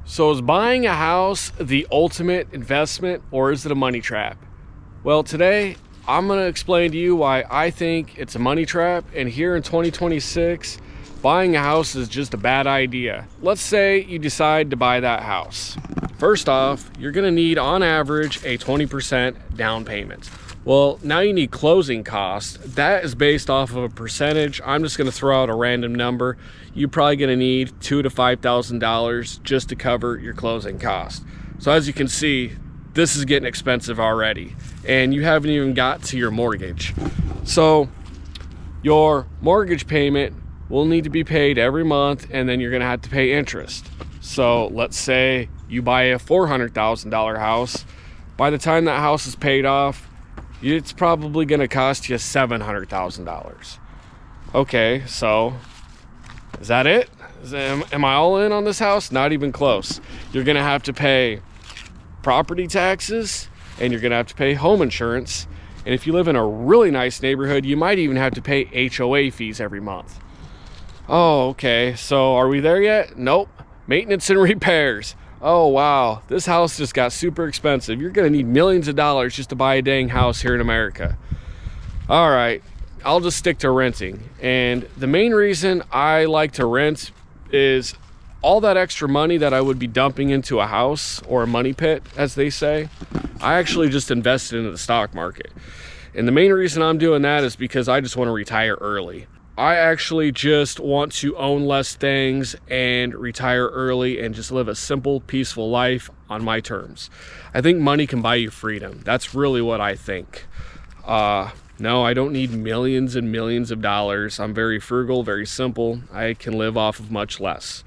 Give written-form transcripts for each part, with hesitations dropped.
So is buying a house the ultimate investment, or is it a money trap? Well, today I'm going to explain to you why I think it's a money trap, and here in 2026, buying a house is just a bad idea. Let's say you decide to buy that house. First off, you're going to need on average a 20% down payment. Well, now you need closing costs. That is based off of a percentage. I'm just going to throw out a random number. You're probably going to need $2,000 to $5,000 just to cover your closing cost. So as you can see, this is getting expensive already, and you haven't even got to your mortgage. So your mortgage payment will need to be paid every month, and then you're going to have to pay interest. So let's say you buy a $400,000 house. By the time that house is paid off, it's probably going to cost you $700,000. Okay, so is that it? Am I all in on this house? Not even close. You're going to have to pay property taxes, and you're going to have to pay home insurance. And if you live in a really nice neighborhood, you might even have to pay HOA fees every month. Oh, okay. So are we there yet? Nope. Maintenance and repairs. Oh, wow. This house just got super expensive. You're going to need millions of dollars just to buy a dang house here in America. All right. I'll just stick to renting. And the main reason I like to rent is all that extra money that I would be dumping into a house, or a money pit, as they say, I actually just invested into the stock market. And the main reason I'm doing that is because I just want to retire early. I actually just want to own less things and retire early and just live a simple, peaceful life on my terms. I think money can buy you freedom. That's really what I think. No, I don't need millions and millions of dollars. I'm very frugal, very simple. I can live off of much less.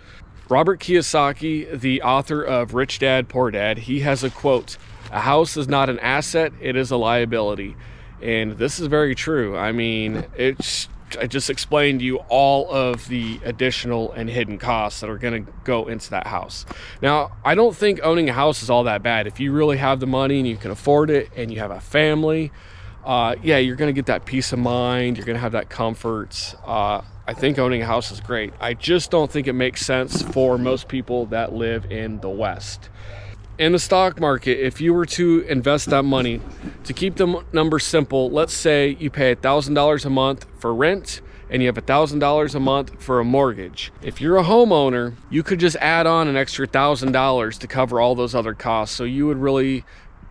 Robert Kiyosaki, the author of Rich Dad, Poor Dad, he has a quote: "A house is not an asset, it is a liability." And this is very true. I mean, I just explained to you all of the additional and hidden costs that are going to go into that house. Now, I don't think owning a house is all that bad. If you really have the money and you can afford it and you have a family, yeah, you're going to get that peace of mind. You're going to have that comfort. I think owning a house is great. I just don't think it makes sense for most people that live in the West. In the stock market, if you were to invest that money, to keep the number simple, let's say you pay $1,000 a month for rent and you have $1,000 a month for a mortgage. If you're a homeowner, you could just add on an extra $1,000 to cover all those other costs. So you would really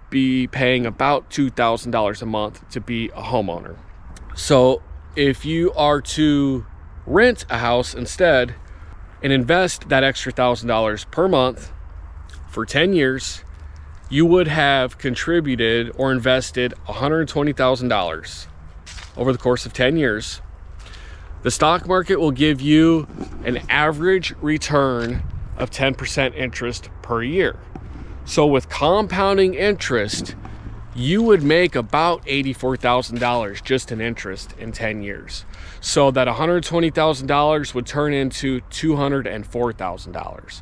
be paying about $2,000 a month to be a homeowner. So if you are to rent a house instead and invest that extra $1,000 per month for 10 years, you would have contributed or invested $120,000 over the course of 10 years. The stock market will give you an average return of 10% interest per year. So with compounding interest, you would make about $84,000 just in interest in 10 years. So that $120,000 would turn into $204,000.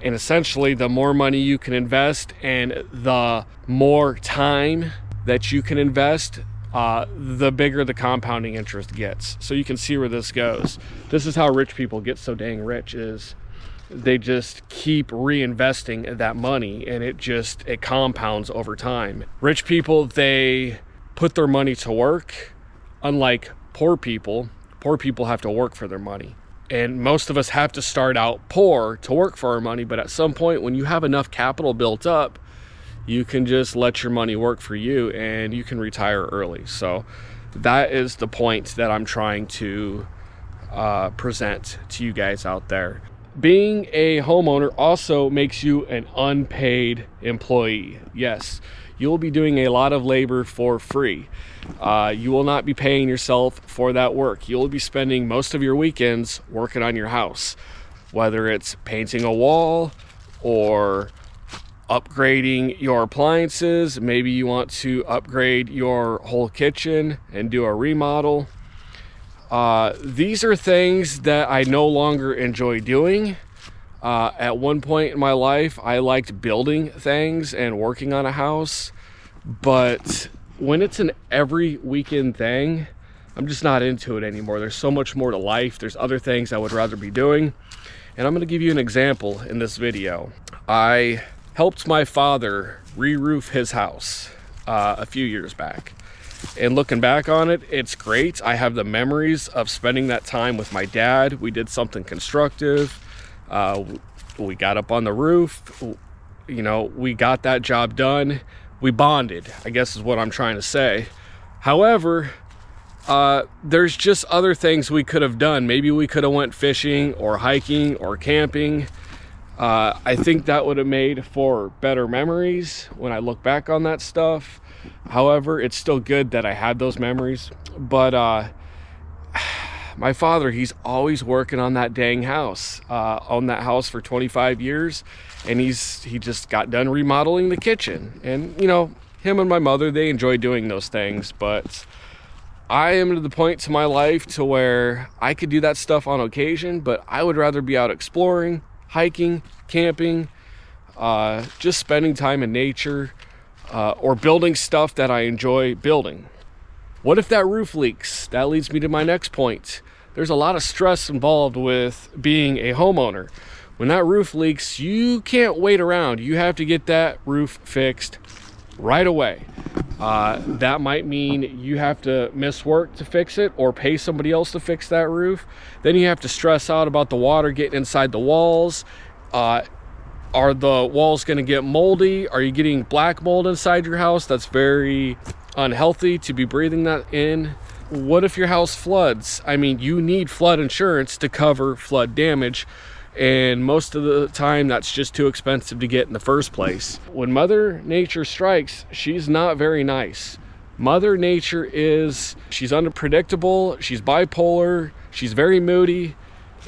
And essentially, the more money you can invest and the more time that you can invest, the bigger the compounding interest gets. So you can see where this goes. This is how rich people get so dang rich, is they just keep reinvesting that money, and it compounds over time. Rich people, they put their money to work. Unlike poor people have to work for their money. And most of us have to start out poor to work for our money, but at some point when you have enough capital built up, you can just let your money work for you and you can retire early. So that is the point that I'm trying to present to you guys out there. Being a homeowner also makes you an unpaid employee. Yes, you'll be doing a lot of labor for free. You will not be paying yourself for that work. You'll be spending most of your weekends working on your house, whether it's painting a wall or upgrading your appliances. Maybe you want to upgrade your whole kitchen and do a remodel. These are things that I no longer enjoy doing. At one point in my life, I liked building things and working on a house, but when it's an every weekend thing, I'm just not into it anymore. There's so much more to life. There's other things I would rather be doing. And I'm going to give you an example in this video. I helped my father re-roof his house a few years back. And looking back on it, it's great. I have the memories of spending that time with my dad. We did something constructive. We got up on the roof. You know, we got that job done. We bonded, I guess is what I'm trying to say. However, there's just other things we could have done. Maybe we could have went fishing or hiking or camping. I think that would have made for better memories when I look back on that stuff. However, it's still good that I had those memories. But my father, he's always working on that dang house. Owned that house for 25 years, and he just got done remodeling the kitchen. And you know, him and my mother, they enjoy doing those things. But I am to the point to my life to where I could do that stuff on occasion, but I would rather be out exploring, hiking, camping, just spending time in nature, or building stuff that I enjoy building. What if that roof leaks? That leads me to my next point. There's a lot of stress involved with being a homeowner. When that roof leaks, you can't wait around. You have to get that roof fixed right away. That might mean you have to miss work to fix it or pay somebody else to fix that roof. Then you have to stress out about the water getting inside the walls. Are the walls going to get moldy? Are you getting black mold inside your house? That's very unhealthy to be breathing that in. What if your house floods? I mean, you need flood insurance to cover flood damage, and most of the time that's just too expensive to get in the first place. When Mother Nature strikes, she's not very nice. Mother Nature she's unpredictable, she's bipolar, she's very moody,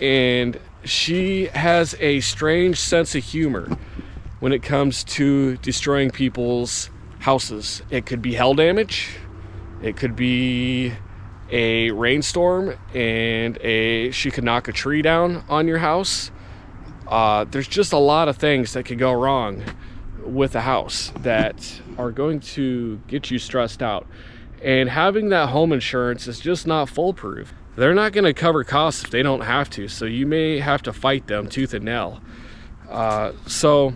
and she has a strange sense of humor when it comes to destroying people's houses. It could be hail damage, it could be a rainstorm, and she could knock a tree down on your house. There's just a lot of things that could go wrong with a house that are going to get you stressed out. And having that home insurance is just not foolproof. They're not going to cover costs if they don't have to, so you may have to fight them tooth and nail. So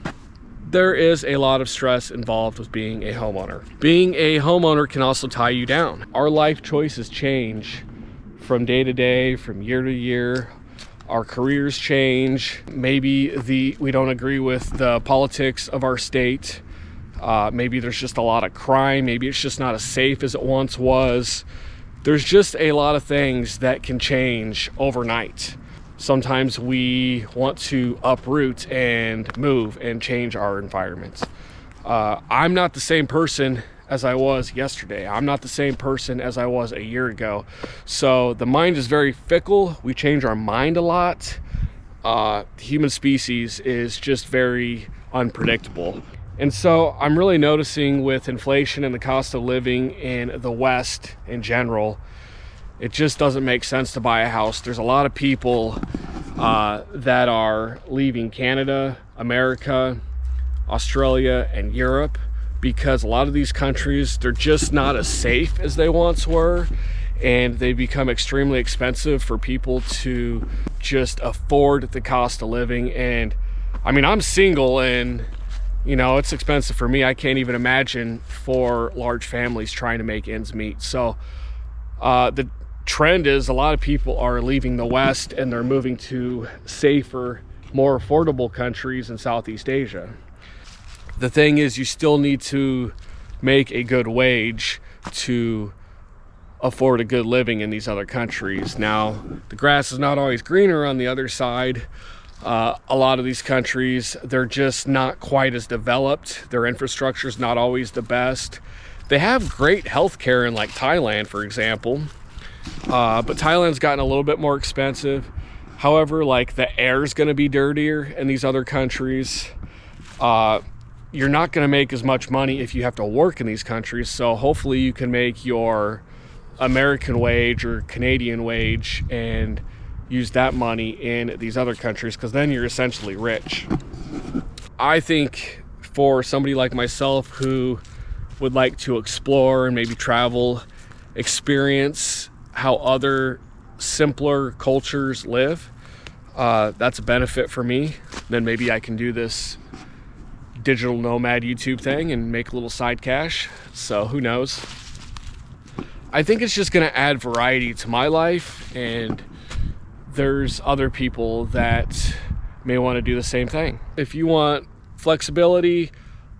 there is a lot of stress involved with being a homeowner. Being a homeowner can also tie you down. Our life choices change from day to day, from year to year. Our careers change. Maybe we don't agree with the politics of our state. Maybe there's just a lot of crime. Maybe it's just not as safe as it once was. There's just a lot of things that can change overnight. Sometimes we want to uproot and move and change our environment. I'm not the same person as I was yesterday. I'm not the same person as I was a year ago. So the mind is very fickle. We change our mind a lot. The human species is just very unpredictable. And so I'm really noticing with inflation and the cost of living in the West in general, it just doesn't make sense to buy a house. There's a lot of people that are leaving Canada, America, Australia, and Europe because a lot of these countries, they're just not as safe as they once were, and they become extremely expensive for people to just afford the cost of living. And I mean, I'm single, and you know, it's expensive for me. I can't even imagine for large families trying to make ends meet. So the trend is a lot of people are leaving the West and they're moving to safer, more affordable countries in Southeast Asia. The thing is, you still need to make a good wage to afford a good living in these other countries. Now, the grass is not always greener on the other side. A lot of these countries, they're just not quite as developed. Their infrastructure is not always the best. They have great healthcare in like Thailand, for example, but Thailand's gotten a little bit more expensive. However, like the air is going to be dirtier in these other countries. You're not going to make as much money if you have to work in these countries. So hopefully you can make your American wage or Canadian wage and use that money in these other countries, because then you're essentially rich. I think for somebody like myself who would like to explore and maybe travel, experience how other simpler cultures live, that's a benefit for me. Then maybe I can do this digital nomad YouTube thing and make a little side cash. So who knows? I think it's just going to add variety to my life, and there's other people that may want to do the same thing. If you want flexibility,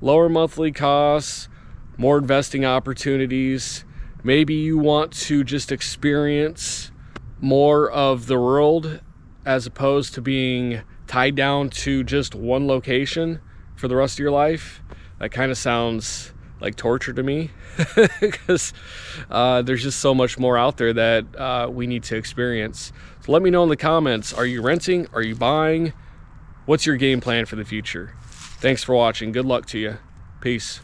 lower monthly costs, more investing opportunities, maybe you want to just experience more of the world as opposed to being tied down to just one location for the rest of your life. That kind of sounds like torture to me because there's just so much more out there that we need to experience. So let me know in the comments, are you renting? Are you buying? What's your game plan for the future? Thanks for watching. Good luck to you. Peace.